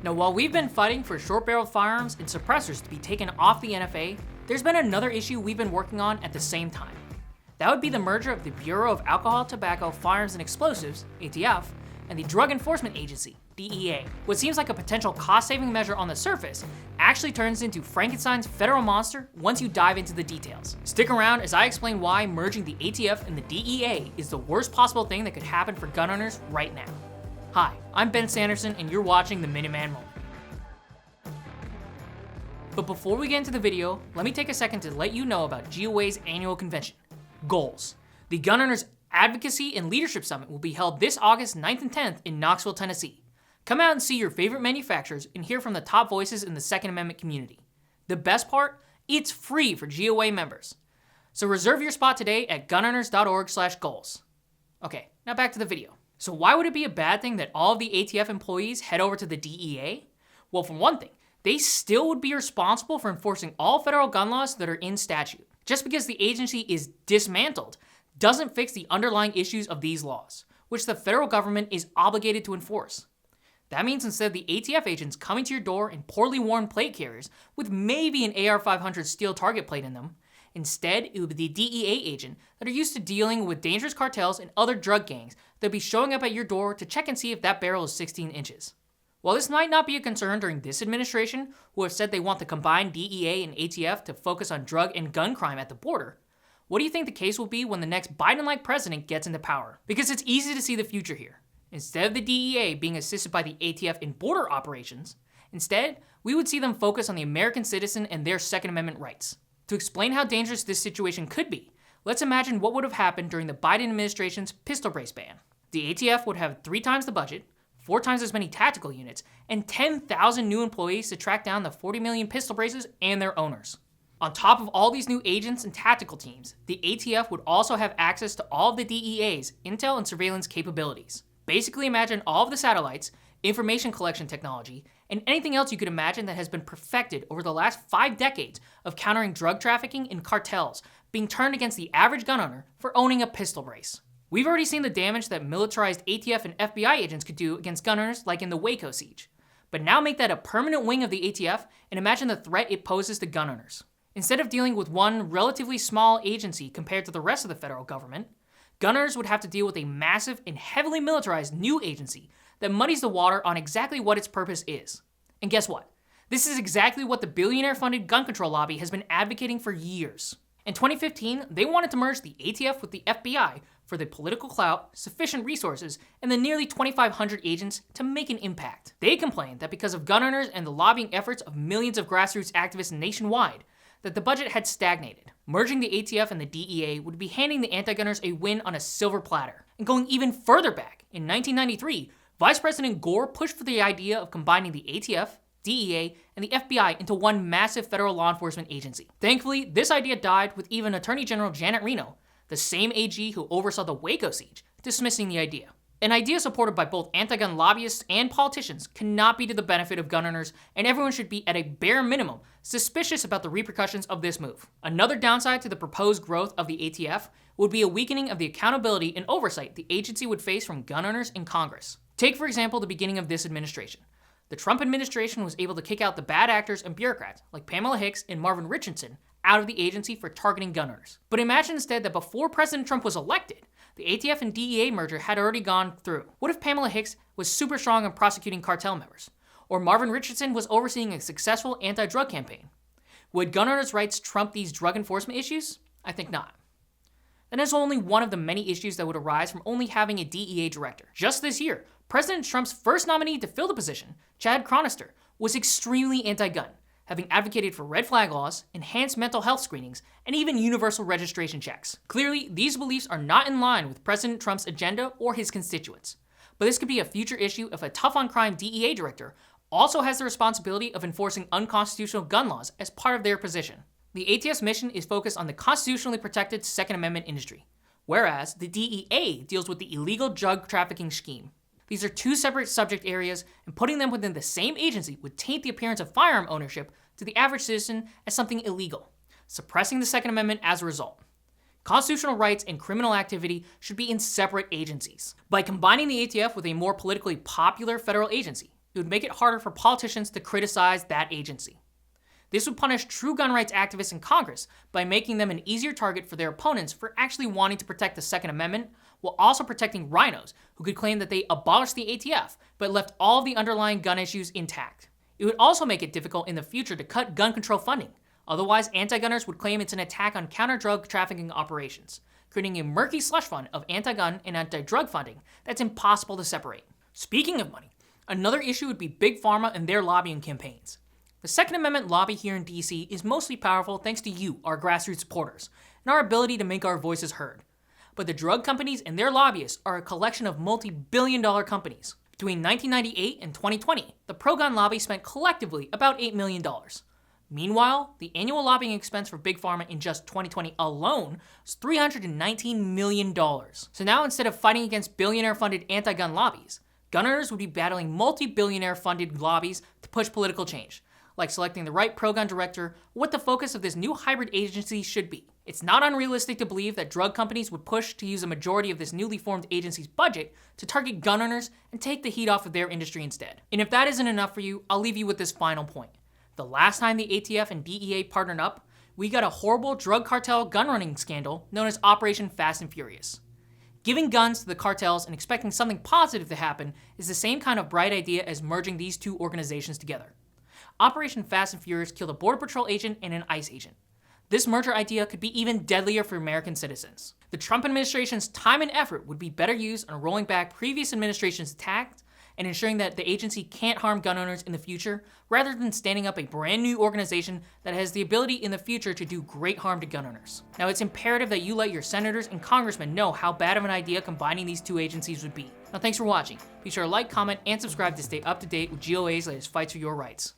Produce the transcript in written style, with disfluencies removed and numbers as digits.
Now, while we've been fighting for short-barreled firearms and suppressors to be taken off the NFA, there's been another issue we've been working on at the same time. That would be the merger of the Bureau of Alcohol, Tobacco, Firearms and Explosives, ATF, and the Drug Enforcement Agency, DEA. What seems like a potential cost-saving measure on the surface actually turns into Frankenstein's federal monster once you dive into the details. Stick around as I explain why merging the ATF and the DEA is the worst possible thing that could happen for gun owners right now. Hi, I'm Ben Sanderson, and you're watching the Minuteman Moment. But before we get into the video, let me take a second to let you know about GOA's annual convention, Goals. The Gun Owners Advocacy and Leadership Summit will be held this August 9th and 10th in Knoxville, Tennessee. Come out and see your favorite manufacturers and hear from the top voices in the Second Amendment community. The best part? It's free for GOA members. So reserve your spot today at gunowners.org/goals. Okay, now back to the video. So why would it be a bad thing that all of the ATF employees head over to the DEA? Well, for one thing, they still would be responsible for enforcing all federal gun laws that are in statute. Just because the agency is dismantled doesn't fix the underlying issues of these laws, which the federal government is obligated to enforce. That means instead of the ATF agents coming to your door in poorly worn plate carriers with maybe an AR-500 steel target plate in them, instead it would be the DEA agent that are used to dealing with dangerous cartels and other drug gangs that would be showing up at your door to check and see if that barrel is 16 inches. While this might not be a concern during this administration, who have said they want the combined DEA and ATF to focus on drug and gun crime at the border, what do you think the case will be when the next Biden-like president gets into power? Because it's easy to see the future here. Instead of the DEA being assisted by the ATF in border operations, instead, we would see them focus on the American citizen and their Second Amendment rights. To explain how dangerous this situation could be, let's imagine what would have happened during the Biden administration's pistol brace ban. The ATF would have 3 times the budget, 4 times as many tactical units, and 10,000 new employees to track down the 40 million pistol braces and their owners. On top of all these new agents and tactical teams, the ATF would also have access to all of the DEA's intel and surveillance capabilities. Basically imagine all of the satellites, information collection technology, and anything else you could imagine that has been perfected over the last 5 decades of countering drug trafficking and cartels being turned against the average gun owner for owning a pistol brace. We've already seen the damage that militarized ATF and FBI agents could do against gun owners like in the Waco siege. But now make that a permanent wing of the ATF and imagine the threat it poses to gun owners. Instead of dealing with one relatively small agency compared to the rest of the federal government, gun owners would have to deal with a massive and heavily militarized new agency that muddies the water on exactly what its purpose is. And guess what? This is exactly what the billionaire-funded gun control lobby has been advocating for years. In 2015, they wanted to merge the ATF with the FBI for the political clout, sufficient resources, and the nearly 2,500 agents to make an impact. They complained that because of gun owners and the lobbying efforts of millions of grassroots activists nationwide, that the budget had stagnated. Merging the ATF and the DEA would be handing the anti-gunners a win on a silver platter. And going even further back, in 1993, Vice President Gore pushed for the idea of combining the ATF, DEA, and the FBI into one massive federal law enforcement agency. Thankfully, this idea died with even Attorney General Janet Reno, the same AG who oversaw the Waco siege, dismissing the idea. An idea supported by both anti-gun lobbyists and politicians cannot be to the benefit of gun owners, and everyone should be, at a bare minimum, suspicious about the repercussions of this move. Another downside to the proposed growth of the ATF would be a weakening of the accountability and oversight the agency would face from gun owners in Congress. Take, for example, the beginning of this administration. The Trump administration was able to kick out the bad actors and bureaucrats like Pamela Hicks and Marvin Richardson out of the agency for targeting gun owners. But imagine instead that before President Trump was elected, the ATF and DEA merger had already gone through. What if Pamela Hicks was super strong in prosecuting cartel members? Or Marvin Richardson was overseeing a successful anti-drug campaign? Would gun owners' rights trump these drug enforcement issues? I think not. And that's only one of the many issues that would arise from only having a DEA director. Just this year, President Trump's first nominee to fill the position, Chad Chronister, was extremely anti-gun, having advocated for red flag laws, enhanced mental health screenings, and even universal registration checks. Clearly, these beliefs are not in line with President Trump's agenda or his constituents. But this could be a future issue if a tough-on-crime DEA director also has the responsibility of enforcing unconstitutional gun laws as part of their position. The ATF's mission is focused on the constitutionally protected Second Amendment industry, whereas the DEA deals with the illegal drug trafficking scheme. These are 2 separate subject areas, and putting them within the same agency would taint the appearance of firearm ownership to the average citizen as something illegal, suppressing the Second Amendment as a result. Constitutional rights and criminal activity should be in separate agencies. By combining the ATF with a more politically popular federal agency, It would make it harder for politicians to criticize that agency. This would punish true gun rights activists in Congress by making them an easier target for their opponents for actually wanting to protect the Second Amendment, while also protecting rhinos who could claim that they abolished the ATF but left all of the underlying gun issues intact. It would also make it difficult in the future to cut gun control funding. Otherwise, anti-gunners would claim it's an attack on counter-drug trafficking operations, creating a murky slush fund of anti-gun and anti-drug funding that's impossible to separate. Speaking of money, another issue would be Big Pharma and their lobbying campaigns. The Second Amendment lobby here in DC is mostly powerful thanks to you, our grassroots supporters, and our ability to make our voices heard. But the drug companies and their lobbyists are a collection of multi-billion-dollar companies. Between 1998 and 2020, the pro-gun lobby spent collectively about $8 million. Meanwhile, the annual lobbying expense for Big Pharma in just 2020 alone was $319 million. So now instead of fighting against billionaire-funded anti-gun lobbies, gun owners would be battling multi-billionaire-funded lobbies to push political change, like selecting the right pro-gun director or what the focus of this new hybrid agency should be. It's not unrealistic to believe that drug companies would push to use a majority of this newly formed agency's budget to target gun owners and take the heat off of their industry instead. And if that isn't enough for you, I'll leave you with this final point. The last time the ATF and DEA partnered up, we got a horrible drug cartel gun running scandal known as Operation Fast and Furious. Giving guns to the cartels and expecting something positive to happen is the same kind of bright idea as merging these two organizations together. Operation Fast and Furious killed a Border Patrol agent and an ICE agent. This merger idea could be even deadlier for American citizens. The Trump administration's time and effort would be better used on rolling back previous administrations' attacks and ensuring that the agency can't harm gun owners in the future, rather than standing up a brand new organization that has the ability in the future to do great harm to gun owners. Now, it's imperative that you let your senators and congressmen know how bad of an idea combining these two agencies would be. Now, thanks for watching. Be sure to like, comment, and subscribe to stay up to date with GOA's latest fights for your rights.